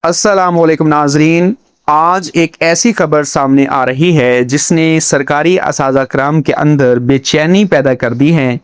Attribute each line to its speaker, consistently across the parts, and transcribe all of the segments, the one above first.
Speaker 1: السلام علیکم ناظرین، آج ایک ایسی خبر سامنے آ رہی ہے جس نے سرکاری اساتذہ کرام کے اندر بے چینی پیدا کر دی ہے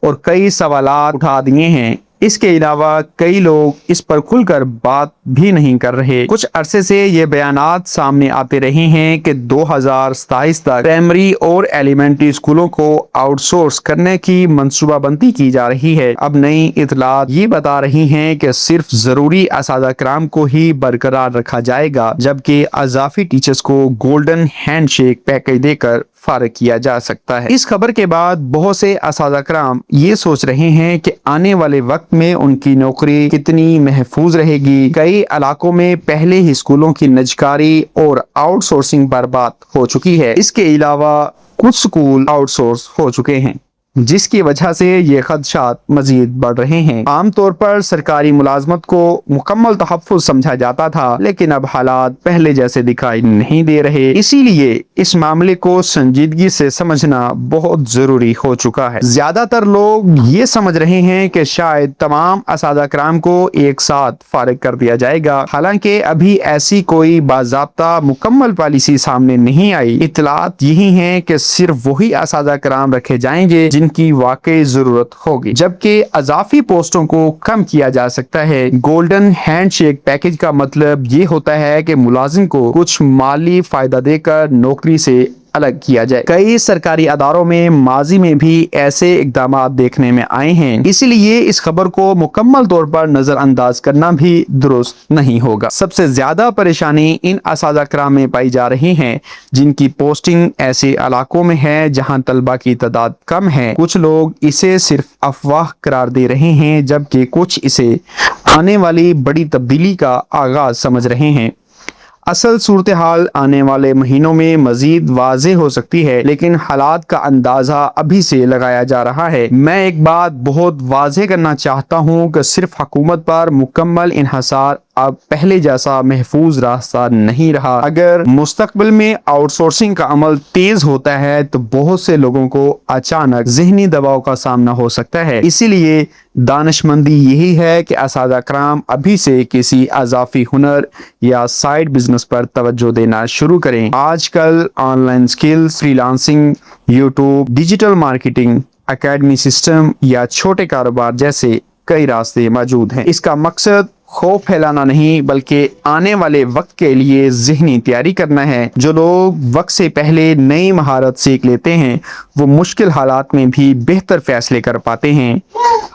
Speaker 1: اور کئی سوالات اٹھا دیے ہیں۔ اس کے علاوہ کئی لوگ اس پر کھل کر بات بھی نہیں کر رہے۔ کچھ عرصے سے یہ بیانات سامنے آتے رہے ہیں کہ 2027 تک پرائمری اور ایلیمنٹری اسکولوں کو آؤٹ سورس کرنے کی منصوبہ بندی کی جا رہی ہے۔ اب نئی اطلاعات یہ بتا رہی ہیں کہ صرف ضروری اساتذہ کرام کو ہی برقرار رکھا جائے گا، جبکہ اضافی ٹیچرز کو گولڈن ہینڈ شیک پیکج دے کر فارغ کیا جا سکتا ہے۔ اس خبر کے بعد بہت سے اساتذہ کرام یہ سوچ رہے ہیں کہ آنے والے وقت میں ان کی نوکری کتنی محفوظ رہے گی۔ کئی علاقوں میں پہلے ہی اسکولوں کی نجکاری اور آؤٹ سورسنگ برباد ہو چکی ہے۔ اس کے علاوہ کچھ اسکول آؤٹ سورس ہو چکے ہیں، جس کی وجہ سے یہ خدشات مزید بڑھ رہے ہیں۔ عام طور پر سرکاری ملازمت کو مکمل تحفظ سمجھا جاتا تھا، لیکن اب حالات پہلے جیسے دکھائی نہیں دے رہے۔ اسی لیے اس معاملے کو سنجیدگی سے سمجھنا بہت ضروری ہو چکا ہے۔ زیادہ تر لوگ یہ سمجھ رہے ہیں کہ شاید تمام اساتذہ کرام کو ایک ساتھ فارغ کر دیا جائے گا، حالانکہ ابھی ایسی کوئی باضابطہ مکمل پالیسی سامنے نہیں آئی۔ اطلاعات یہی ہیں کہ صرف وہی اساتذہ کرام رکھے جائیں گے جن کی واقعی ضرورت ہوگی، جبکہ اضافی پوسٹوں کو کم کیا جا سکتا ہے۔ گولڈن ہینڈ شیک پیکج کا مطلب یہ ہوتا ہے کہ ملازم کو کچھ مالی فائدہ دے کر نوکری سے الگ کیا جائے۔ کئی سرکاری اداروں میں ماضی میں بھی ایسے اقدامات دیکھنے میں آئے ہیں، اسی لیے اس خبر کو مکمل طور پر نظر انداز کرنا بھی درست نہیں ہوگا۔ سب سے زیادہ پریشانی ان اساتذہ کرام میں پائی جا رہی ہے جن کی پوسٹنگ ایسے علاقوں میں ہے جہاں طلبہ کی تعداد کم ہے۔ کچھ لوگ اسے صرف افواہ قرار دے رہے ہیں، جبکہ کچھ اسے آنے والی بڑی تبدیلی کا آغاز سمجھ رہے ہیں۔ اصل صورتحال آنے والے مہینوں میں مزید واضح ہو سکتی ہے، لیکن حالات کا اندازہ ابھی سے لگایا جا رہا ہے۔ میں ایک بات بہت واضح کرنا چاہتا ہوں کہ صرف حکومت پر مکمل انحصار اب پہلے جیسا محفوظ راستہ نہیں رہا۔ اگر مستقبل میں آؤٹ سورسنگ کا عمل تیز ہوتا ہے تو بہت سے لوگوں کو اچانک ذہنی دباؤ کا سامنا ہو سکتا ہے۔ اسی لیے دانشمندی یہی ہے کہ اساتذہ کرام ابھی سے کسی اضافی ہنر یا سائیڈ بزنس پر توجہ دینا شروع کریں۔ آج کل on line skills, free lancing, YouTube, digital marketing, academy system یا چھوٹے کاروبار جیسے کئی راستے موجود ہیں۔ اس کا مقصد خوف پھیلانا نہیں بلکہ آنے والے وقت کے لیے ذہنی تیاری کرنا ہے۔ جو لوگ وقت سے پہلے نئی مہارت سیکھ لیتے ہیں وہ مشکل حالات میں بھی بہتر فیصلے کر پاتے ہیں۔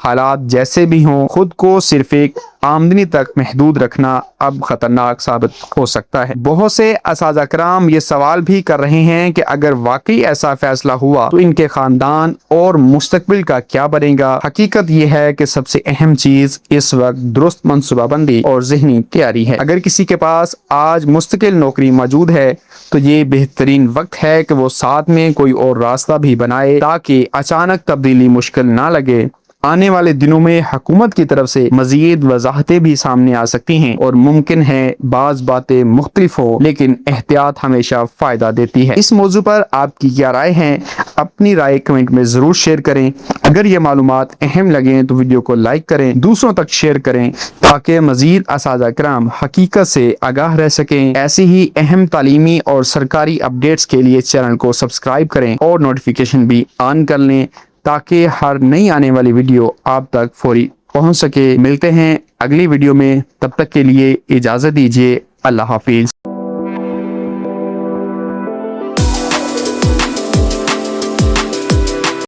Speaker 1: حالات جیسے بھی ہوں، خود کو صرف ایک آمدنی تک محدود رکھنا اب خطرناک ثابت ہو سکتا ہے۔ بہت سے اساتذہ کرام یہ سوال بھی کر رہے ہیں کہ اگر واقعی ایسا فیصلہ ہوا تو ان کے خاندان اور مستقبل کا کیا بنے گا۔ حقیقت یہ ہے کہ سب سے اہم چیز اس وقت درست منصوبہ بندی اور ذہنی تیاری ہے۔ اگر کسی کے پاس آج مستقل نوکری موجود ہے تو یہ بہترین وقت ہے کہ وہ ساتھ میں کوئی اور راستہ بھی بنائے تاکہ اچانک تبدیلی مشکل نہ لگے۔ آنے والے دنوں میں حکومت کی طرف سے مزید وضاحتیں بھی سامنے آ سکتی ہیں اور ممکن ہے بعض باتیں مختلف ہو، لیکن احتیاط ہمیشہ فائدہ دیتی ہے۔ اس موضوع پر آپ کی کیا رائے ہے؟ اپنی رائے کمنٹ میں ضرور شیئر کریں۔ اگر یہ معلومات اہم لگیں تو ویڈیو کو لائک کریں، دوسروں تک شیئر کریں تاکہ مزید اساتذہ کرام حقیقت سے آگاہ رہ سکیں۔ ایسی ہی اہم تعلیمی اور سرکاری اپڈیٹس کے لیے چینل کو سبسکرائب کریں اور نوٹیفیکیشن بھی آن کر لیں تاکہ ہر نئی آنے والی ویڈیو آپ تک فوری پہنچ سکے۔ ملتے ہیں اگلی ویڈیو میں، تب تک کے لیے اجازت دیجیے۔ اللہ حافظ۔